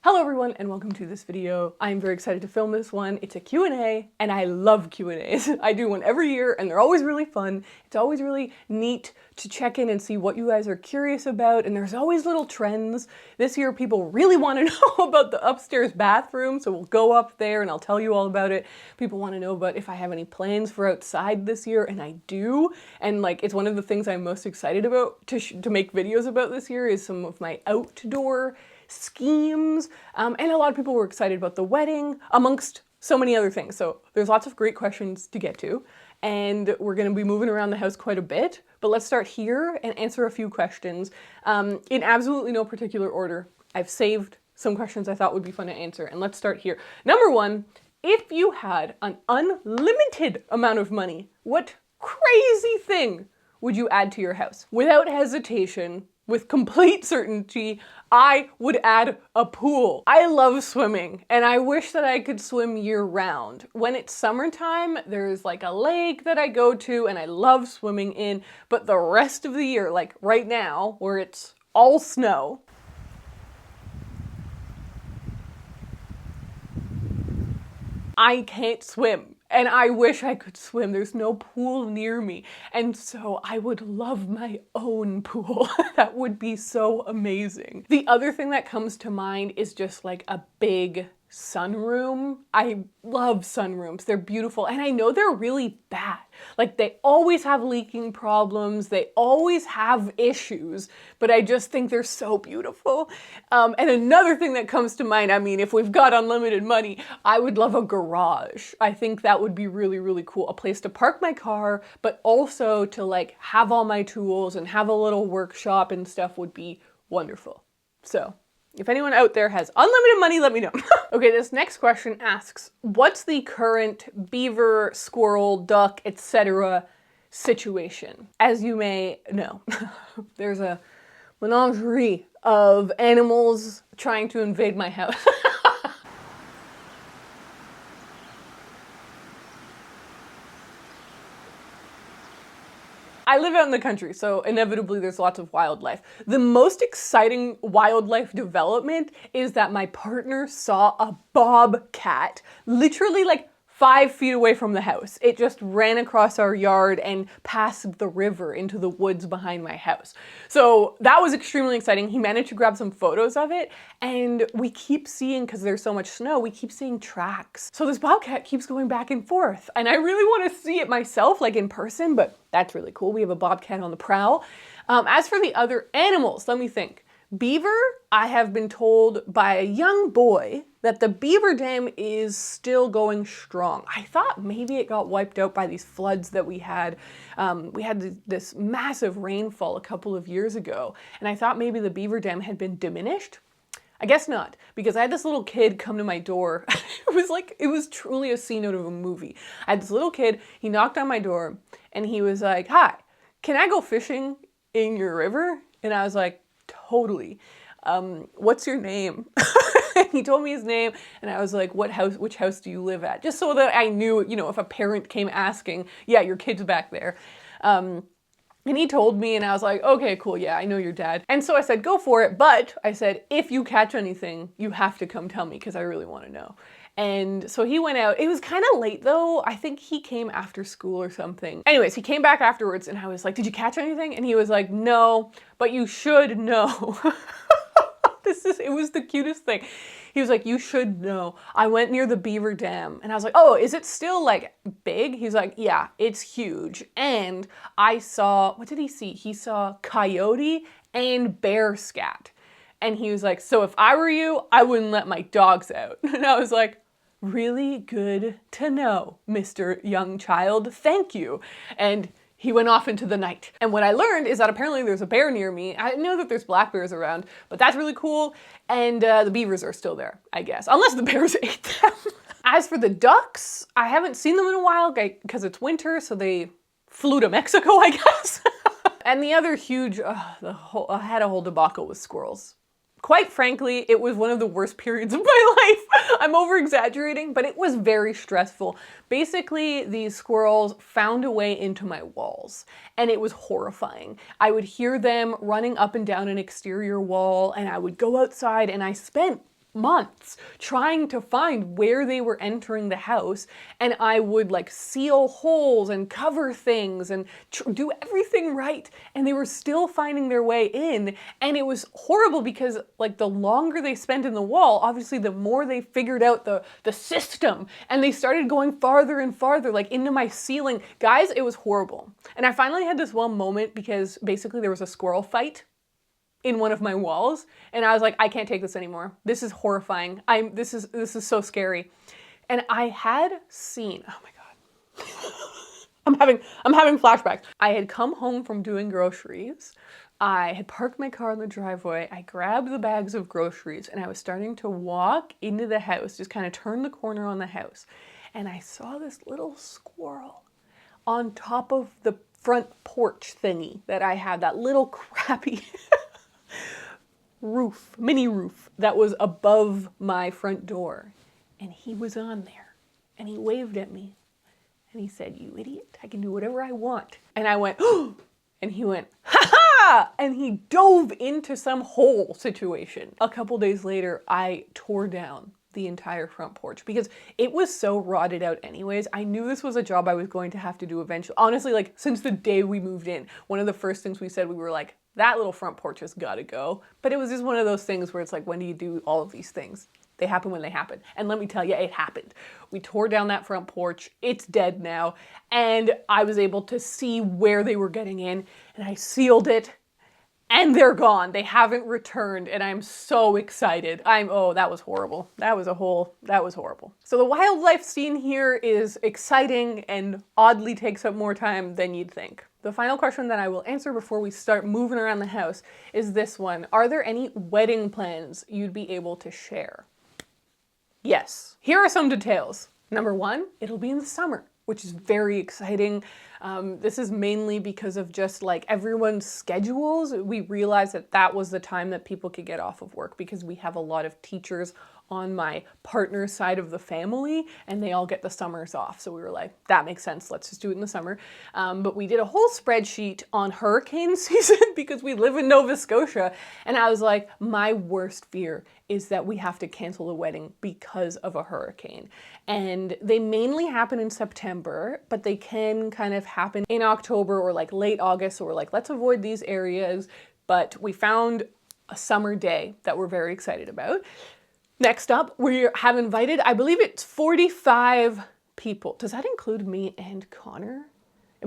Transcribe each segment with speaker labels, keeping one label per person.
Speaker 1: Hello everyone and welcome to this video. I'm very excited to film this one. It's a Q&A and I love Q&As. I do one every year and they're always really fun. It's always really neat to check in and see what you guys are curious about, and there's always little trends. This year people really want to know about the upstairs bathroom, so we'll go up there and I'll tell you all about it. People want to know about if I have any plans for outside this year, and I do. And like, it's one of the things I'm most excited about to make videos about this year is some of my outdoor schemes, and a lot of people were excited about the wedding, amongst so many other things. So there's lots of great questions to get to, and we're going to be moving around the house quite a bit, but let's start here and answer a few questions in absolutely no particular order. I've saved some questions I thought would be fun to answer, and let's start here. Number one, if you had an unlimited amount of money, what crazy thing would you add to your house? Without hesitation, with complete certainty, I would add a pool. I love swimming and I wish that I could swim year round. When it's summertime, there's like a lake that I go to and I love swimming in, but the rest of the year, like right now, where it's all snow, I can't swim. And I wish I could swim. There's no pool near me. And so I would love my own pool. That would be so amazing. The other thing that comes to mind is just like a big sunroom. I love sunrooms. They're beautiful. And I know they're really bad. Like, they always have leaking problems. They always have issues, but I just think they're so beautiful. And another thing that comes to mind, I mean, if we've got unlimited money, I would love a garage. I think that would be really, really cool. A place to park my car, but also to like have all my tools and have a little workshop and stuff would be wonderful. So if anyone out there has unlimited money, let me know. Okay, this next question asks, what's the current beaver, squirrel, duck, etc. situation? As you may know, there's a menagerie of animals trying to invade my house. I live out in the country, so inevitably there's lots of wildlife. The most exciting wildlife development is that my partner saw a bobcat literally like 5 feet away from the house. It just ran across our yard and passed the river into the woods behind my house. So that was extremely exciting. He managed to grab some photos of it, and we keep seeing, because there's so much snow, we keep seeing tracks. So this bobcat keeps going back and forth, and I really want to see it myself, like in person, but that's really cool. We have a bobcat on the prowl. As for the other animals, let me think. Beaver, I have been told by a young boy that the beaver dam is still going strong. I thought maybe it got wiped out by these floods that we had. We had this massive rainfall a couple of years ago, and I thought maybe the beaver dam had been diminished. I guess not, because I had this little kid come to my door. It was truly a scene out of a movie. I had this little kid, he knocked on my door, and he was like, "Hi, can I go fishing in your river?" And I was like, "Totally. What's your name?" He told me his name, and I was like, which house do you live at? Just so that I knew, you know, if a parent came asking, yeah, your kid's back there. And he told me, and I was like, okay, cool, yeah, I know your dad. And so I said, go for it, but I said, if you catch anything, you have to come tell me, because I really want to know. And so he went out. It was kind of late though. I think he came after school or something. Anyways, he came back afterwards, and I was like, did you catch anything? And he was like, no, but you should know. It was the cutest thing. He was like, you should know. I went near the beaver dam, and I was like, oh, is it still like big? He's like, yeah, it's huge. And I saw, what did he see? He saw coyote and bear scat. And he was like, so if I were you, I wouldn't let my dogs out. And I was like, really good to know, Mr. Young Child. Thank you. And he went off into the night. And what I learned is that apparently there's a bear near me. I know that there's black bears around, but that's really cool. And the beavers are still there, I guess, unless the bears ate them. As for the ducks, I haven't seen them in a while because it's winter, so they flew to Mexico, I guess. And the other huge, I had a whole debacle with squirrels. Quite frankly, it was one of the worst periods of my life. I'm over exaggerating, but it was very stressful. Basically, these squirrels found a way into my walls, and it was horrifying. I would hear them running up and down an exterior wall, and I would go outside, and I spent months trying to find where they were entering the house, and I would like seal holes and cover things and do everything right, and they were still finding their way in. And it was horrible because like the longer they spent in the wall, obviously the more they figured out the system, and they started going farther and farther like into my ceiling. Guys, it was horrible. And I finally had this one moment because basically there was a squirrel fight in one of my walls, and I was like, I can't take this anymore. This is horrifying. This is so scary. And I had seen, oh my God. I'm having flashbacks. I had come home from doing groceries. I had parked my car in the driveway. I grabbed the bags of groceries and I was starting to walk into the house, just kind of turn the corner on the house. And I saw this little squirrel on top of the front porch thingy that I had, that little crappy mini roof that was above my front door. And he was on there and he waved at me and he said, "You idiot, I can do whatever I want." And I went, "Oh," and he went, "Ha ha!" And he dove into some hole situation. A couple days later, I tore down the entire front porch because it was so rotted out anyways. I knew this was a job I was going to have to do eventually. Honestly, like since the day we moved in, one of the first things we said, we were like, that little front porch has got to go. But it was just one of those things where it's like, when do you do all of these things? They happen when they happen. And let me tell you, it happened. We tore down that front porch. It's dead now. And I was able to see where they were getting in, and I sealed it. And they're gone. They haven't returned, and I'm so excited. Oh, that was horrible. That was horrible. So the wildlife scene here is exciting and oddly takes up more time than you'd think. The final question that I will answer before we start moving around the house is this one. Are there any wedding plans you'd be able to share? Yes. Here are some details. Number one, it'll be in the summer, which is very exciting. This is mainly because of just like everyone's schedules. We realized that that was the time that people could get off of work because we have a lot of teachers on my partner's side of the family and they all get the summers off. So we were like, that makes sense. Let's just do it in the summer. But we did a whole spreadsheet on hurricane season because we live in Nova Scotia. And I was like, my worst fear is that we have to cancel the wedding because of a hurricane. And they mainly happen in September, but they can kind of happen in October or like late August. So we're like, let's avoid these areas. But we found a summer day that we're very excited about. Next up, we have invited, I believe it's 45 people. Does that include me and Connor?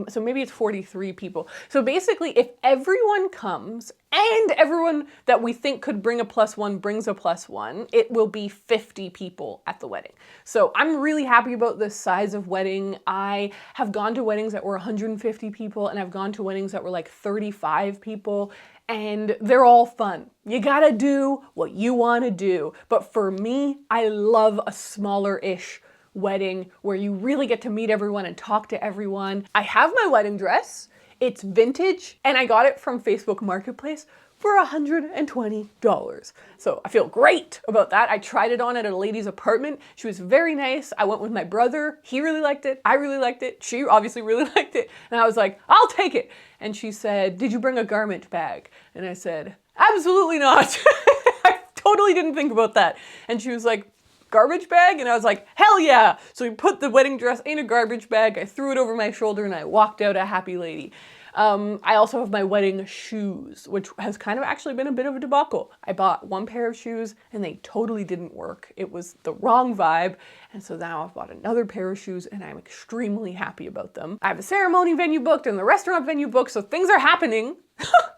Speaker 1: So maybe it's 43 people. So basically, if everyone comes and everyone that we think could bring a +1 brings a +1, it will be 50 people at the wedding. So I'm really happy about this size of wedding. I have gone to weddings that were 150 people, and I've gone to weddings that were like 35 people. And they're all fun. You gotta do what you wanna do. But for me, I love a smaller-ish wedding where you really get to meet everyone and talk to everyone. I have my wedding dress. It's vintage, and I got it from Facebook Marketplace for $120. So I feel great about that. I tried it on at a lady's apartment. She was very nice. I went with my brother. He really liked it. I really liked it. She obviously really liked it. And I was like, I'll take it. And she said, "Did you bring a garment bag?" And I said, "Absolutely not." I totally didn't think about that. And she was like, "Garbage bag?" And I was like, hell yeah. So we put the wedding dress in a garbage bag. I threw it over my shoulder and I walked out a happy lady. I also have my wedding shoes, which has kind of actually been a bit of a debacle. I bought one pair of shoes and they totally didn't work. It was the wrong vibe. And so now I've bought another pair of shoes and I'm extremely happy about them. I have a ceremony venue booked and the restaurant venue booked, so things are happening.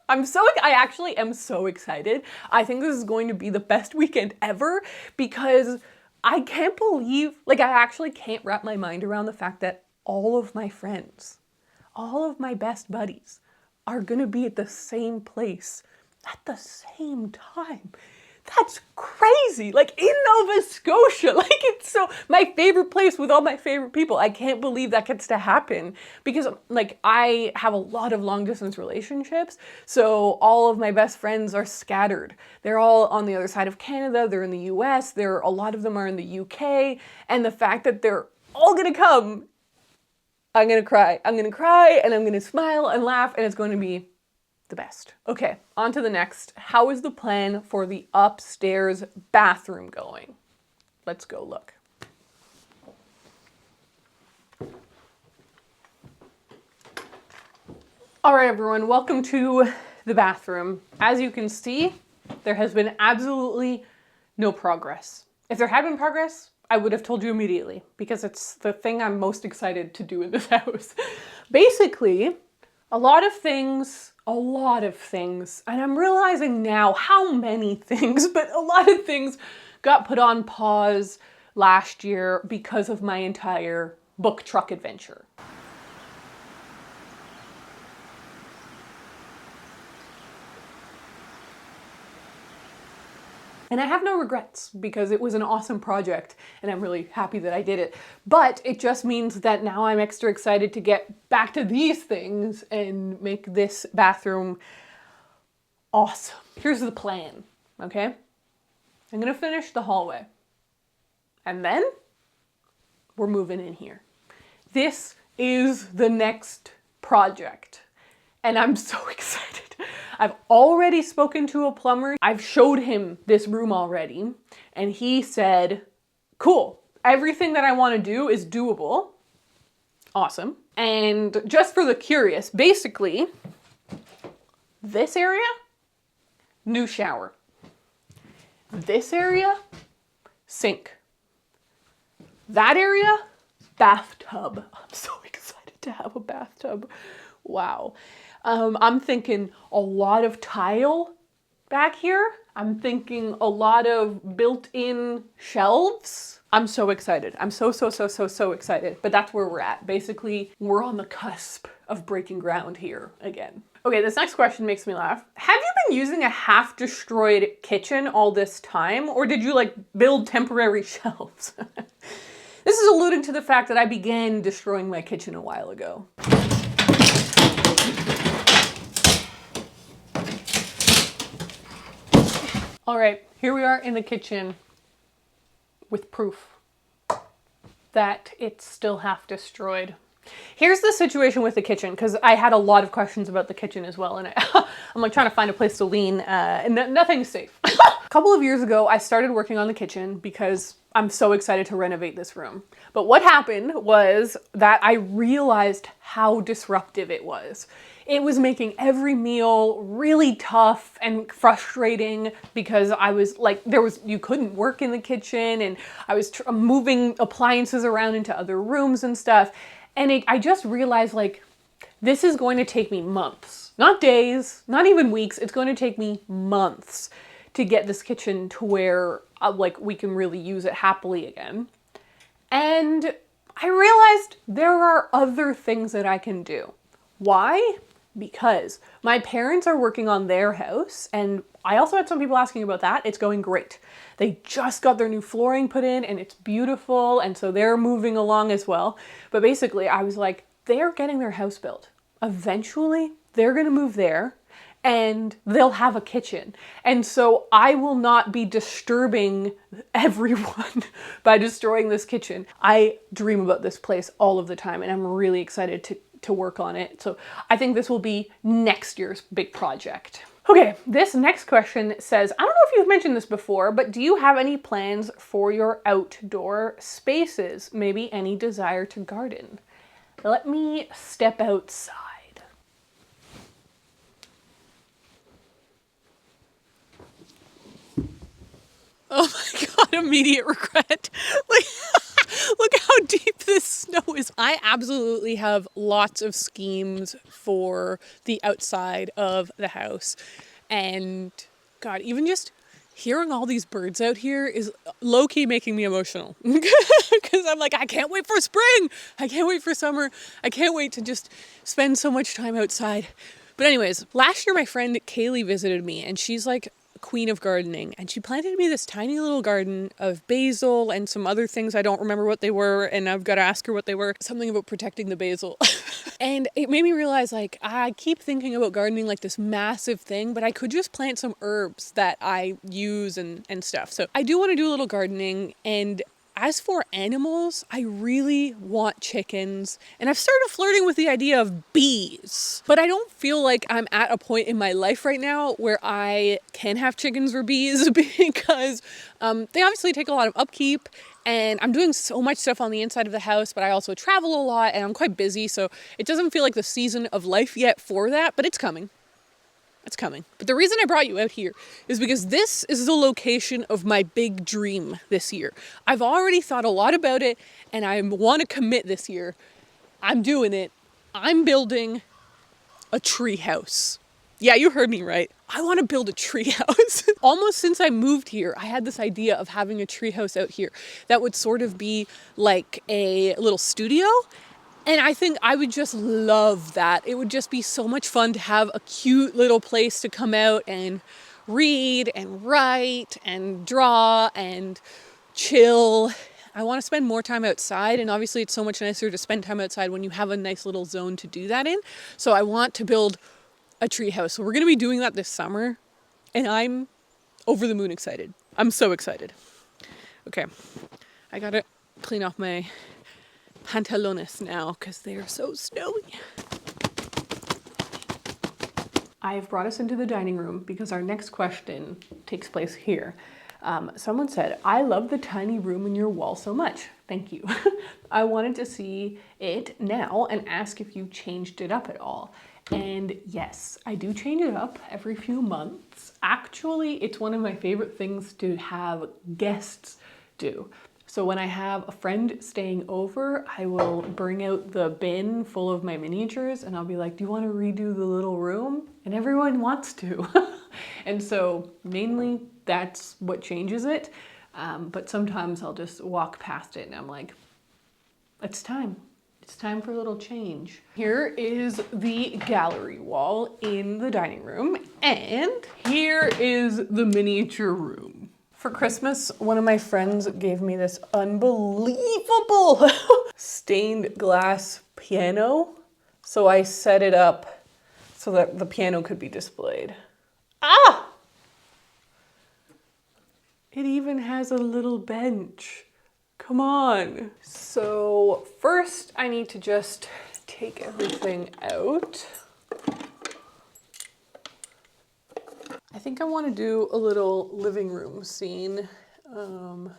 Speaker 1: I actually am so excited. I think this is going to be the best weekend ever because I can't believe, I actually can't wrap my mind around the fact that all of my friends, all of my best buddies are gonna be at the same place at the same time. That's crazy. In Nova Scotia, it's so my favorite place with all my favorite people. I can't believe that gets to happen because I have a lot of long distance relationships. So all of my best friends are scattered. They're all on the other side of Canada. They're in the US. A lot of them are in the UK. And the fact that they're all gonna come, I'm gonna cry. I'm gonna cry and I'm gonna smile and laugh and it's going to be the best. Okay, on to the next. How is the plan for the upstairs bathroom going? Let's go look. All right, everyone, welcome to the bathroom. As you can see, there has been absolutely no progress. If there had been progress, I would have told you immediately because it's the thing I'm most excited to do in this house. Basically, a lot of things, and I'm realizing now how many things, but a lot of things got put on pause last year because of my entire book truck adventure. And I have no regrets because it was an awesome project and I'm really happy that I did it. But it just means that now I'm extra excited to get back to these things and make this bathroom awesome. Here's the plan, okay? I'm gonna finish the hallway and then we're moving in here. This is the next project and I'm so excited. I've already spoken to a plumber. I've showed him this room already and he said, cool, everything that I want to do is doable. Awesome. And just for the curious, basically, this area, new shower. This area, sink. That area, bathtub. I'm so excited to have a bathtub. Wow. I'm thinking a lot of tile back here. I'm thinking a lot of built-in shelves. I'm so excited. I'm so excited. But that's where we're at. Basically, we're on the cusp of breaking ground here again. Okay, this next question makes me laugh. Have you been using a half-destroyed kitchen all this time? Or did you like build temporary shelves? This is alluding to the fact that I began destroying my kitchen a while ago. All right, here we are in the kitchen with proof that it's still half destroyed. Here's the situation with the kitchen, because I had a lot of questions about the kitchen as well, and I'm like trying to find a place to lean, and nothing's safe. A couple of years ago, I started working on the kitchen because I'm so excited to renovate this room. But what happened was that I realized how disruptive it was. It was making every meal really tough and frustrating because I was like, you couldn't work in the kitchen and I was moving appliances around into other rooms and stuff. And I just realized like, this is going to take me months, not days, not even weeks. It's going to take me months to get this kitchen to where like we can really use it happily again. And I realized there are other things that I can do. Why? Because my parents are working on their house, and I also had some people asking about that. It's going great. They just got their new flooring put in and it's beautiful, and so they're moving along as well. But basically I was like, they're getting their house built. Eventually they're gonna move there and they'll have a kitchen. And so I will not be disturbing everyone by destroying this kitchen. I dream about this place all of the time and I'm really excited to work on it. So I think this will be next year's big project. Okay, this next question says, I don't know if you've mentioned this before, but do you have any plans for your outdoor spaces? Maybe any desire to garden? Let me step outside. Oh my God, immediate regret. Like, look how deep this snow is. I absolutely have lots of schemes for the outside of the house. And God, even just hearing all these birds out here is low-key making me emotional. Because I'm like, I can't wait for spring. I can't wait for summer. I can't wait to just spend so much time outside. But anyways, last year my friend Kaylee visited me and she's like queen of gardening, and she planted me this tiny little garden of basil and some other things. I don't remember what they were, and I've got to ask her what they were. Something about protecting the basil. And it made me realize, like, I keep thinking about gardening like this massive thing, but I could just plant some herbs that I use and stuff. So I do want to do a little gardening, and
Speaker 2: As for animals, I really want chickens, and I've started flirting with the idea of bees. But I don't feel like I'm at a point in my life right now where I can have chickens or bees because they obviously take a lot of upkeep, and I'm doing so much stuff on the inside of the house, but I also travel a lot and I'm quite busy, so it doesn't feel like the season of life yet for that, but it's coming. It's coming. But the reason I brought you out here is because this is the location of my big dream this year. I've already thought a lot about it and I want to commit this year. I'm doing it. I'm building a tree house. Yeah, you heard me right. I want to build a tree house. Almost since I moved here, I had this idea of having a tree house out here that would sort of be like a little studio. And I think I would just love that. It would just be so much fun to have a cute little place to come out and read and write and draw and chill. I want to spend more time outside, and obviously it's so much nicer to spend time outside when you have a nice little zone to do that in. So I want to build a tree house. So we're going to be doing that this summer, and I'm over the moon excited. I'm so excited. Okay, I got to clean off my pantalones now because they are so snowy.
Speaker 1: I've brought us into the dining room because our next question takes place here. Someone said, I love the tiny room in your wall so much. Thank you. I wanted to see it now and ask if you changed it up at all. And yes, I do change it up every few months. Actually, it's one of my favorite things to have guests do. So when I have a friend staying over, I will bring out the bin full of my miniatures and I'll be like, do you want to redo the little room? And everyone wants to. And so mainly that's what changes it. But sometimes I'll just walk past it and I'm like, it's time. It's time for a little change. Here is the gallery wall in the dining room. And here is the miniature room. For Christmas, one of my friends gave me this unbelievable stained glass piano. So I set it up so that the piano could be displayed. Ah! It even has a little bench. Come on. So first I need to just take everything out. I think I want to do a little living room scene. Let's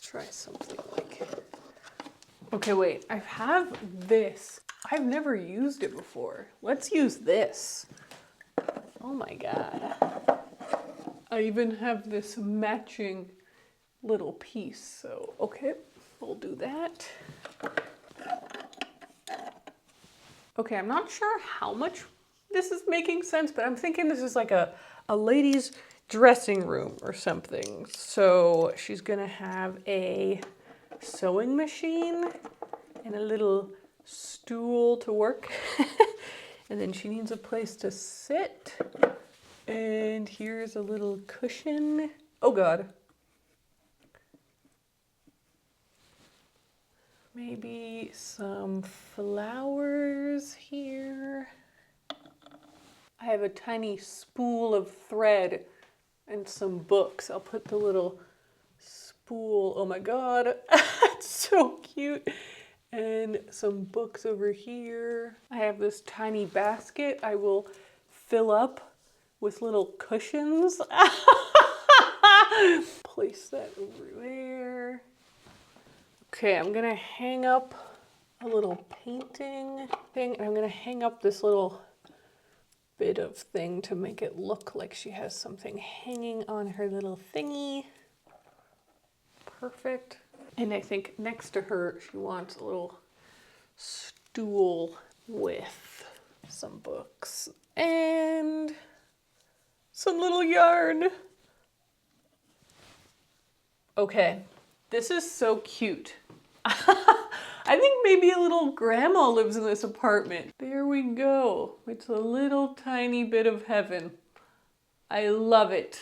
Speaker 1: try something like... Okay, wait, I have this. I've never used it before. Let's use this. Oh my God. I even have this matching little piece. So, okay, we'll do that. Okay, I'm not sure how much this is making sense, but I'm thinking this is like a lady's dressing room or something. So she's gonna have a sewing machine and a little stool to work. And then she needs a place to sit. And here's a little cushion. Oh God. Maybe some flowers here. I have a tiny spool of thread and some books. I'll put the little spool, oh my God, it's so cute. And some books over here. I have this tiny basket I will fill up with little cushions. Place that over there. Okay, I'm gonna hang up a little painting thing, and I'm gonna hang up this little bit of thing to make it look like she has something hanging on her little thingy. Perfect. And I think next to her, she wants a little stool with some books and some little yarn. Okay, this is so cute. I think maybe a little grandma lives in this apartment. There we go. It's a little tiny bit of heaven. I love it.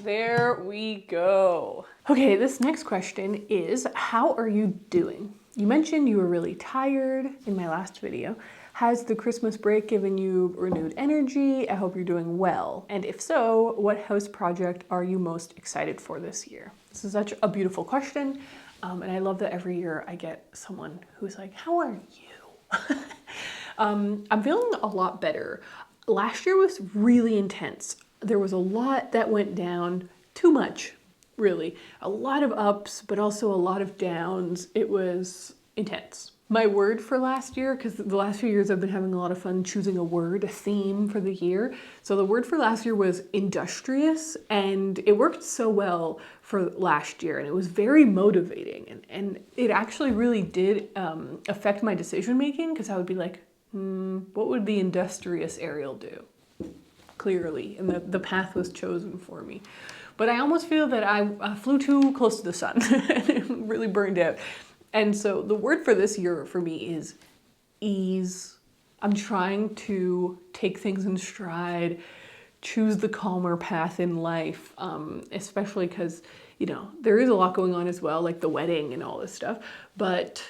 Speaker 1: There we go. Okay, this next question is, how are you doing? You mentioned you were really tired in my last video. Has the Christmas break given you renewed energy? I hope you're doing well. And if so, what house project are you most excited for this year? This is such a beautiful question. And I love that every year I get someone who's like, how are you? I'm feeling a lot better. Last year was really intense. There was a lot that went down, too much, really. A lot of ups, but also a lot of downs. It was intense. My word for last year, because the last few years I've been having a lot of fun choosing a word, a theme for the year. So the word for last year was industrious, and it worked so well for last year, and it was very motivating. And it actually really did affect my decision making, because I would be like, what would the industrious Ariel do? Clearly, and the path was chosen for me. But I almost feel that I flew too close to the sun and really burned out. And so the word for this year for me is ease. I'm trying to take things in stride, choose the calmer path in life, especially because, you know, there is a lot going on as well, like the wedding and all this stuff, but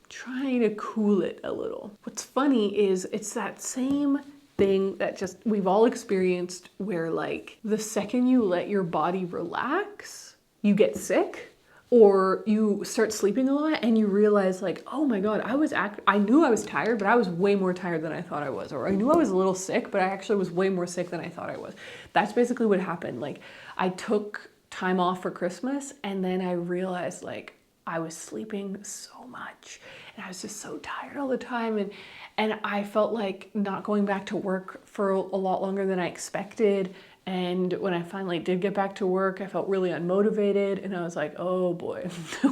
Speaker 1: trying to cool it a little. What's funny is it's that same thing that just we've all experienced where like the second you let your body relax, you get sick. Or you start sleeping a lot and you realize like, oh my God, I knew I was tired, but I was way more tired than I thought I was. Or I knew I was a little sick, but I actually was way more sick than I thought I was. That's basically what happened. Like I took time off for Christmas and then I realized like I was sleeping so much and I was just so tired all the time. And I felt like not going back to work for a lot longer than I expected. And when I finally did get back to work, I felt really unmotivated and I was like, oh boy,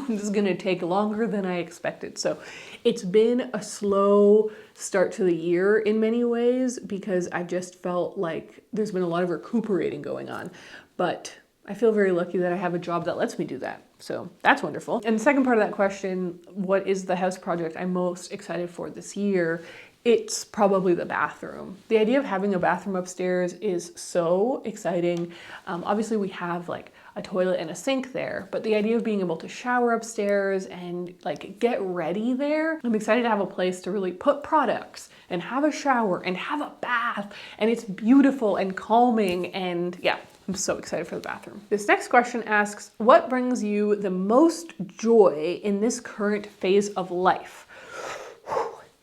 Speaker 1: this is gonna take longer than I expected. So it's been a slow start to the year in many ways because I just felt like there's been a lot of recuperating going on. But I feel very lucky that I have a job that lets me do that. So that's wonderful. And the second part of that question, what is the house project I'm most excited for this year? It's probably the bathroom. The idea of having a bathroom upstairs is so exciting. Obviously we have like a toilet and a sink there, but the idea of being able to shower upstairs and like get ready there, I'm excited to have a place to really put products and have a shower and have a bath, and it's beautiful and calming, and yeah, I'm so excited for the bathroom. This next question asks, what brings you the most joy in this current phase of life?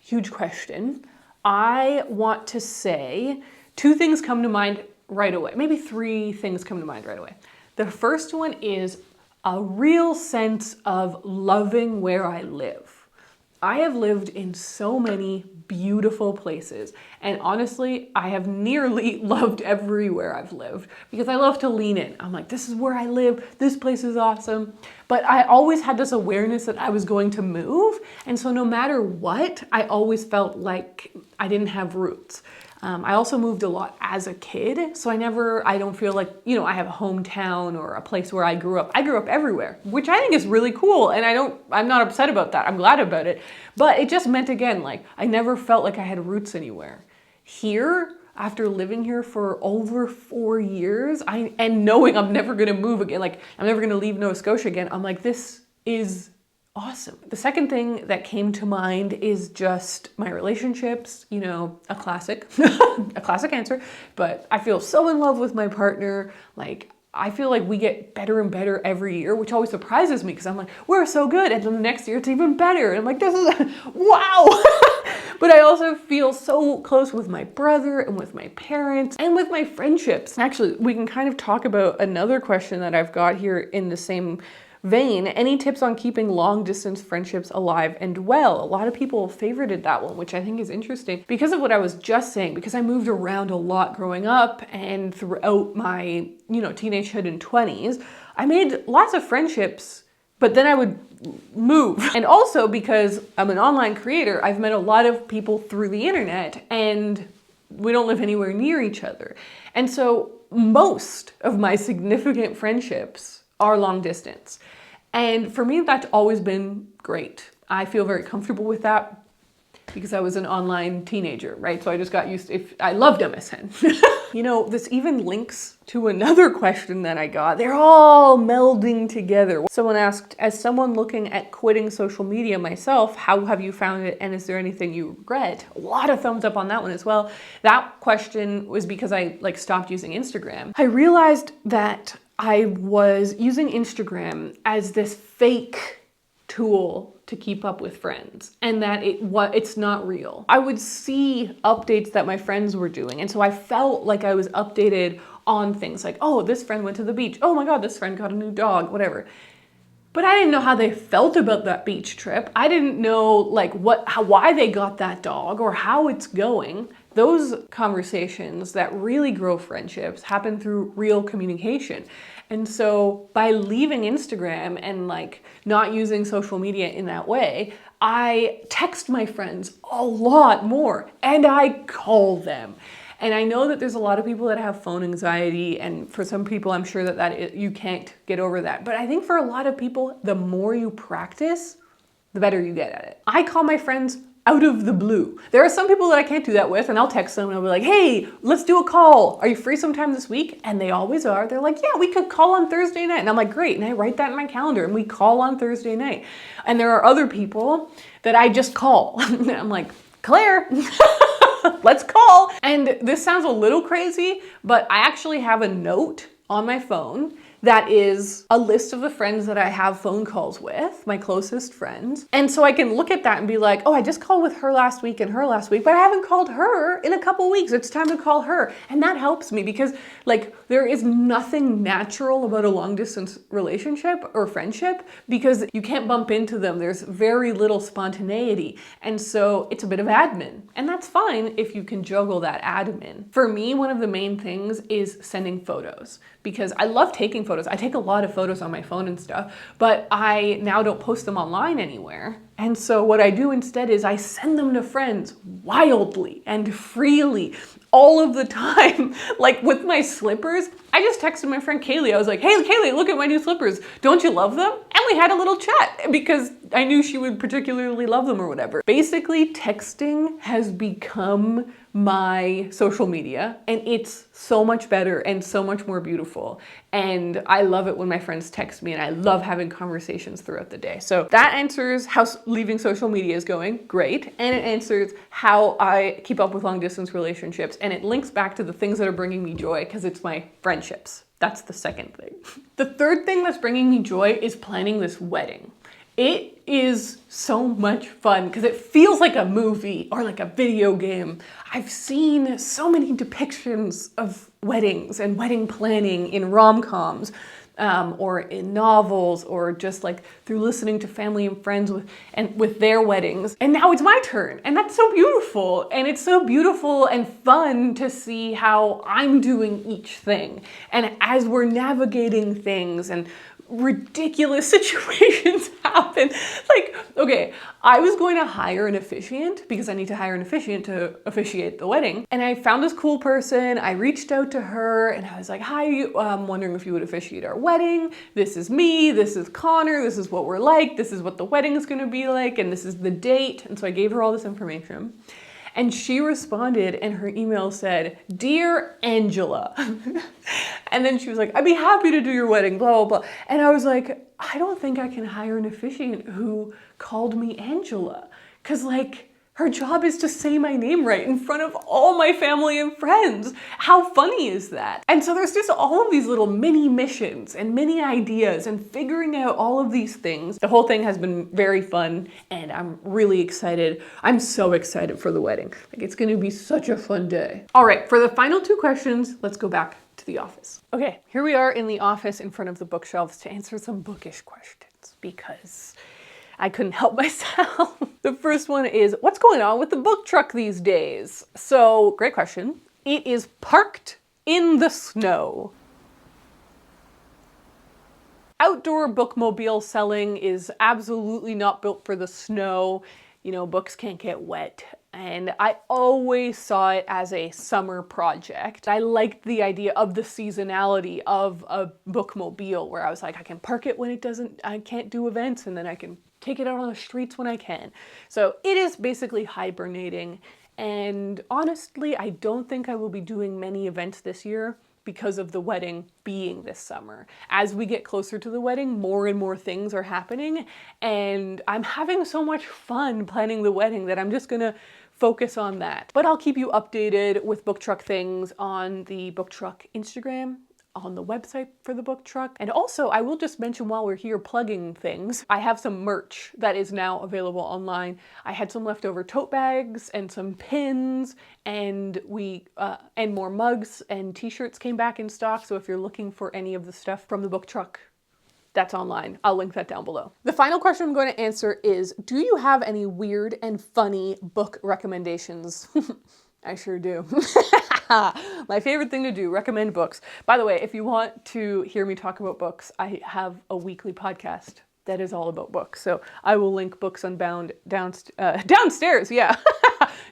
Speaker 1: Huge question. I want to say two things come to mind right away. Maybe three things come to mind right away. The first one is a real sense of loving where I live. I have lived in so many beautiful places, and honestly, I have nearly loved everywhere I've lived because I love to lean in. I'm like, this is where I live, this place is awesome. But I always had this awareness that I was going to move, and so no matter what, I always felt like I didn't have roots. I also moved a lot as a kid, so I don't feel like, you know, I have a hometown or a place where I grew up. I grew up everywhere, which I think is really cool, and I'm not upset about that. I'm glad about it. But it just meant, again, like, I never felt like I had roots anywhere. Here, after living here for over 4 years, and knowing I'm never gonna move again, like, I'm never gonna leave Nova Scotia again, I'm like, this is awesome. The second thing that came to mind is just my relationships, you know, a classic, a classic answer, but I feel so in love with my partner. Like, I feel like we get better and better every year, which always surprises me because I'm like, we're so good. And then the next year it's even better. And I'm like, this is, wow. But I also feel so close with my brother and with my parents and with my friendships. Actually, we can kind of talk about another question that I've got here in the same vein. Any tips on keeping long distance friendships alive and well? A lot of people favorited that one, which I think is interesting because of what I was just saying, because I moved around a lot growing up and throughout my, you know, teenagehood and 20s, I made lots of friendships, but then I would move. And also because I'm an online creator, I've met a lot of people through the internet and we don't live anywhere near each other. And so most of my significant friendships are long distance. And for me, that's always been great. I feel very comfortable with that because I was an online teenager, right? So I just got used to, I loved MSN. You know, this even links to another question that I got. They're all melding together. Someone asked, as someone looking at quitting social media myself, how have you found it and is there anything you regret? A lot of thumbs up on that one as well. That question was because I stopped using Instagram. I realized that I was using Instagram as this fake tool to keep up with friends and that it's not real. I would see updates that my friends were doing, and so I felt like I was updated on things like, oh, this friend went to the beach. Oh my God, this friend got a new dog, whatever. But I didn't know how they felt about that beach trip. I didn't know why they got that dog or how it's going. Those conversations that really grow friendships happen through real communication. And so by leaving Instagram and not using social media in that way, I text my friends a lot more and I call them. And I know that there's a lot of people that have phone anxiety, and for some people, I'm sure that you can't get over that. But I think for a lot of people, the more you practice, the better you get at it. I call my friends out of the blue. There are some people that I can't do that with, and I'll text them and I'll be like, hey, let's do a call. Are you free sometime this week? And they always are. They're like, yeah, we could call on Thursday night. And I'm like, great. And I write that in my calendar and we call on Thursday night. And there are other people that I just call. And I'm like, Claire, let's call. And this sounds a little crazy, but I actually have a note on my phone that is a list of the friends that I have phone calls with, my closest friends. And so I can look at that and be like, oh, I just called with her last week and her last week, but I haven't called her in a couple weeks. It's time to call her. And that helps me because there is nothing natural about a long distance relationship or friendship because you can't bump into them. There's very little spontaneity. And so it's a bit of admin. And that's fine if you can juggle that admin. For me, one of the main things is sending photos because I love taking photos. I take a lot of photos on my phone and stuff, but I now don't post them online anywhere. And so what I do instead is I send them to friends wildly and freely all of the time. Like with my slippers, I just texted my friend Kaylee. I was like, hey, Kaylee, look at my new slippers. Don't you love them? And we had a little chat because I knew she would particularly love them or whatever. Basically, texting has become my social media and it's so much better and so much more beautiful. And I love it when my friends text me and I love having conversations throughout the day. So that answers how leaving social media is going, great. And it answers how I keep up with long distance relationships. And it links back to the things that are bringing me joy because it's my friendships. That's the second thing. The third thing that's bringing me joy is planning this wedding. It is so much fun because it feels like a movie or like a video game. I've seen so many depictions of weddings and wedding planning in rom-coms or in novels or just through listening to family and friends with their weddings. And now it's my turn. And that's so beautiful. And it's so beautiful and fun to see how I'm doing each thing. And as we're navigating things and ridiculous situations happen. Okay, I was going to hire an officiant because I need to hire an officiant to officiate the wedding. And I found this cool person. I reached out to her and I was like, hi, I'm wondering if you would officiate our wedding. This is me, this is Connor, this is what we're like, this is what the wedding is gonna be like, and this is the date. And so I gave her all this information. And she responded and her email said, Dear Angela. And then she was like, I'd be happy to do your wedding, blah, blah, blah. And I was like, I don't think I can hire an officiant who called me Angela. Because her job is to say my name right in front of all my family and friends. How funny is that? And so there's just all of these little mini missions and mini ideas and figuring out all of these things. The whole thing has been very fun and I'm really excited. I'm so excited for the wedding. It's gonna be such a fun day. All right, for the final two questions, let's go back to the office. Okay, here we are in the office in front of the bookshelves to answer some bookish questions because I couldn't help myself. The first one is, what's going on with the book truck these days? So, great question. It is parked in the snow. Outdoor bookmobile selling is absolutely not built for the snow. You know, books can't get wet. And I always saw it as a summer project. I liked the idea of the seasonality of a bookmobile where I was like, I can park it when I can't do events and then I can take it out on the streets when I can. So it is basically hibernating And honestly, I don't think I will be doing many events this year because of the wedding being this summer. As we get closer to the wedding, more and more things are happening, and I'm having so much fun planning the wedding that I'm just gonna focus on that. But I'll keep you updated with book truck things on the book truck Instagram, on the website for the book truck. And also, I will just mention while we're here plugging things, I have some merch that is now available online. I had some leftover tote bags and some pins, and and more mugs and t-shirts came back in stock. So if you're looking for any of the stuff from the book truck, that's online. I'll link that down below. The final question I'm going to answer is, do you have any weird and funny book recommendations? I sure do. My favorite thing to do, recommend books. By the way, if you want to hear me talk about books, I have a weekly podcast that is all about books. So I will link Books Unbound downstairs, yeah.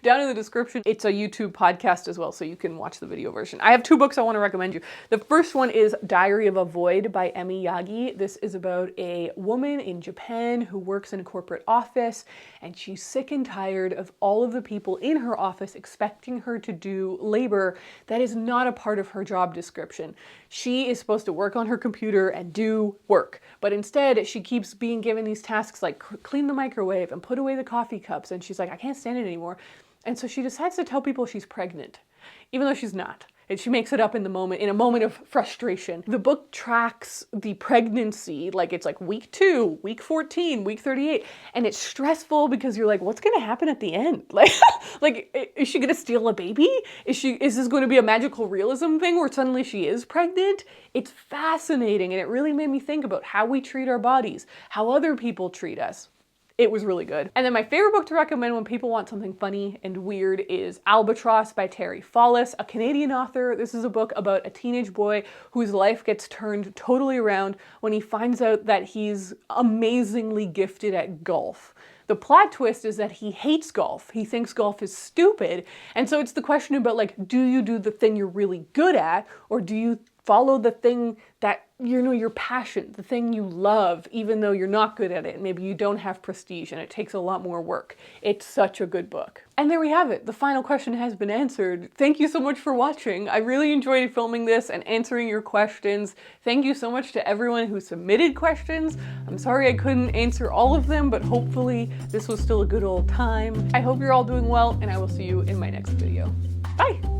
Speaker 1: Down in the description. It's a YouTube podcast as well, so you can watch the video version. I have 2 books I want to recommend you. The first one is Diary of a Void by Emi Yagi. This is about a woman in Japan who works in a corporate office, and she's sick and tired of all of the people in her office expecting her to do labor that is not a part of her job description. She is supposed to work on her computer and do work, but instead she keeps being given these tasks like clean the microwave and put away the coffee cups, and she's like, I can't stand it anymore. And so she decides to tell people she's pregnant, even though she's not. And she makes it up in a moment of frustration. The book tracks the pregnancy, like it's like week 2, week 14, week 38. And it's stressful because you're like, what's gonna happen at the end? Like, is she gonna steal a baby? Is this gonna be a magical realism thing where suddenly she is pregnant? It's fascinating, and it really made me think about how we treat our bodies, how other people treat us. It was really good. And then my favorite book to recommend when people want something funny and weird is Albatross by Terry Follis, a Canadian author. This is a book about a teenage boy whose life gets turned totally around when he finds out that he's amazingly gifted at golf. The plot twist is that he hates golf. He thinks golf is stupid. And so it's the question about, like, do you do the thing you're really good at, or do you follow the thing that, you know, your passion, the thing you love, even though you're not good at it. Maybe you don't have prestige and it takes a lot more work. It's such a good book. And there we have it. The final question has been answered. Thank you so much for watching. I really enjoyed filming this and answering your questions. Thank you so much to everyone who submitted questions. I'm sorry I couldn't answer all of them, but hopefully this was still a good old time. I hope you're all doing well, and I will see you in my next video. Bye!